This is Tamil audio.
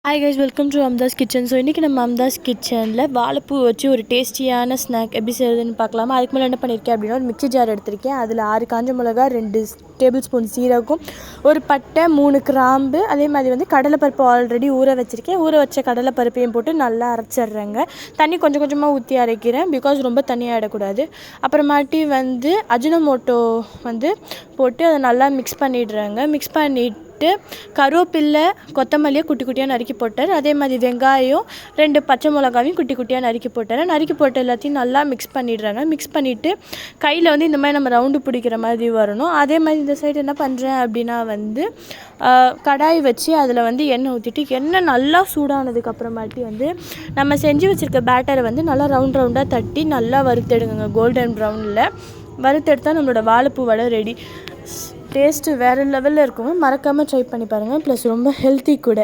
Hi guys, welcome to Amtha's kitchen. So இன்றைக்கி நம்ம அம்தாஸ் கிச்சனில் வாழைப்பூ வச்சு ஒரு டேஸ்டியான ஸ்நாக் எப்படி செய்யுதுன்னு பார்க்கலாமா. அதுக்கு மேலே என்ன பண்ணியிருக்கேன் அப்படின்னா, ஒரு மிக்ஸி ஜார் எடுத்திருக்கேன். அதில் 6 காஞ்ச மிளகா, 2 டேபிள் ஸ்பூன் சீரகம், ஒரு பட்டை, 3 கிராம்பு, அதே மாதிரி கடலைப்பருப்பு ஆல்ரெடி ஊற வச்சுருக்கேன். ஊற வச்ச கடலைப்பருப்பையும் போட்டு நல்லா அரைச்சிட்றேங்க. தண்ணி கொஞ்சம் கொஞ்சமாக ஊற்றி அரைக்கிறேன், பிகாஸ் ரொம்ப தண்ணியாக ஆகிடக்கூடாது. அப்புறமாட்டி அஜினோமோட்டோ போட்டு அதை நல்லா மிக்ஸ் பண்ணிடுறேங்க. மிக்ஸ் பண்ணிவிட்டு கருவேப்பில்லை, கொத்தமல்லியை குட்டி குட்டியாக நறுக்கி போட்டார். அதே மாதிரி வெங்காயம், 2 பச்சை மிளகாவையும் குட்டி குட்டியாக நறுக்கி போட்டார். நறுக்கி போட்டு எல்லாத்தையும் நல்லா மிக்ஸ் பண்ணிடுறாங்க. மிக்ஸ் பண்ணிவிட்டு கையில் இந்த மாதிரி நம்ம ரவுண்டு பிடிக்கிற மாதிரி வரணும். அதே மாதிரி இந்த சைடு என்ன பண்ணுறேன் அப்படின்னா கடாய் வச்சு அதில் எண்ணெய் ஊற்றிட்டு, எண்ணெய் நல்லா சூடானதுக்கப்புறமாட்டி நம்ம செஞ்சு வச்சுருக்க பேட்டரை நல்லா ரவுண்டாக தட்டி நல்லா வறுத்தெடுங்க. கோல்டன் ப்ரௌனில் வறுத்தெடுத்தால் நம்மளோட வாழைப்பூ வடை ரெடி. டேஸ்ட்டு வேறு லெவலில் இருக்குங்க. மறக்காமல் ட்ரை பண்ணி பாருங்கள். ப்ளஸ் ரொம்ப ஹெல்த்தி கூட.